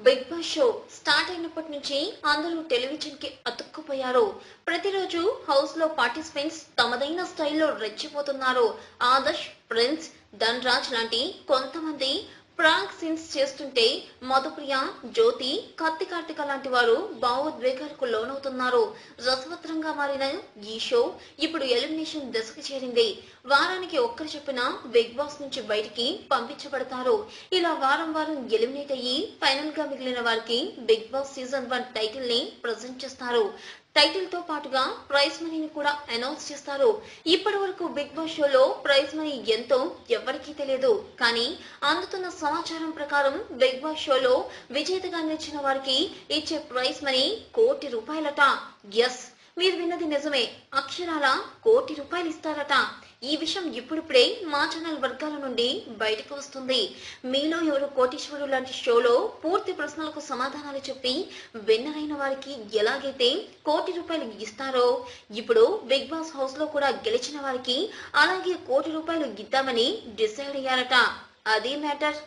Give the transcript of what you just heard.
Big boss show start అయినప్పటి నుంచి అందరూ టెలివిజన్ కి అతుక్కుపోయారు. ప్రతిరోజు హౌస్ లో పార్టిసిపెంట్స్ తమదైన స్టైల్లో రెచ్చిపోతున్నారు. ఆదర్శ్, ప్రిన్స్, ధన్ రాజ్ లాంటి కొంతమంది ప్రాంక్ సీన్స్ చేస్తుంటే మధుప్రియ, జ్యోతి, కత్తి కార్తిక లాంటి వారు భావోద్వేగాలకు లోనవుతున్నారు. రసవత్రంగా మారిన ఈ షో ఇప్పుడు ఎలిమినేషన్ దశకు చేరింది. వారానికి ఒక్కరు చొప్పున బిగ్ బాస్ నుంచి బయటికి పంపించబడతారు. ఇలా వారం వారం ఎలిమినేట్ అయ్యి ఫైనల్ గా మిగిలిన వారికి బిగ్ బాస్ సీజన్ 1 టైటిల్ ని ప్రజెంట్ చేస్తారు. టైటిల్ తో పాటుగా ప్రైజ్ మనీని కూడా అనౌన్స్ చేస్తారు. ఇప్పటి వరకు బిగ్ బాస్ షోలో ప్రైజ్ మనీ ఎంతో ఎవరికీ తెలియదు. కానీ అందుతున్న సమాచారం ప్రకారం బిగ్ బాస్ షోలో విజేతగా నిలిచిన వారికి ఇచ్చే ప్రైజ్ మనీ ₹1,00,00,000. ఎస్, మీరు విన్నది నిజమే. అక్షరాల ₹1,00,00,000 ఇస్తారట. ఈ విషయం ఇప్పుడిప్పుడే మా ఛానల్ వర్గాల నుండి బయటకు వస్తుంది. మీలో ఎవరు కోటీశ్వరుడు లాంటి షోలో పూర్తి ప్రశ్నలకు సమాధానాలు చెప్పి విన్నర్ అయిన వారికి ఎలాగైతే ₹1,00,00,000 ఇస్తారో, ఇప్పుడు బిగ్ బాస్ హౌస్ లో కూడా గెలిచిన వారికి అలాగే ₹1,00,00,000 ఇద్దామని డిసైడ్ అయ్యారట. అది మ్యాటర్.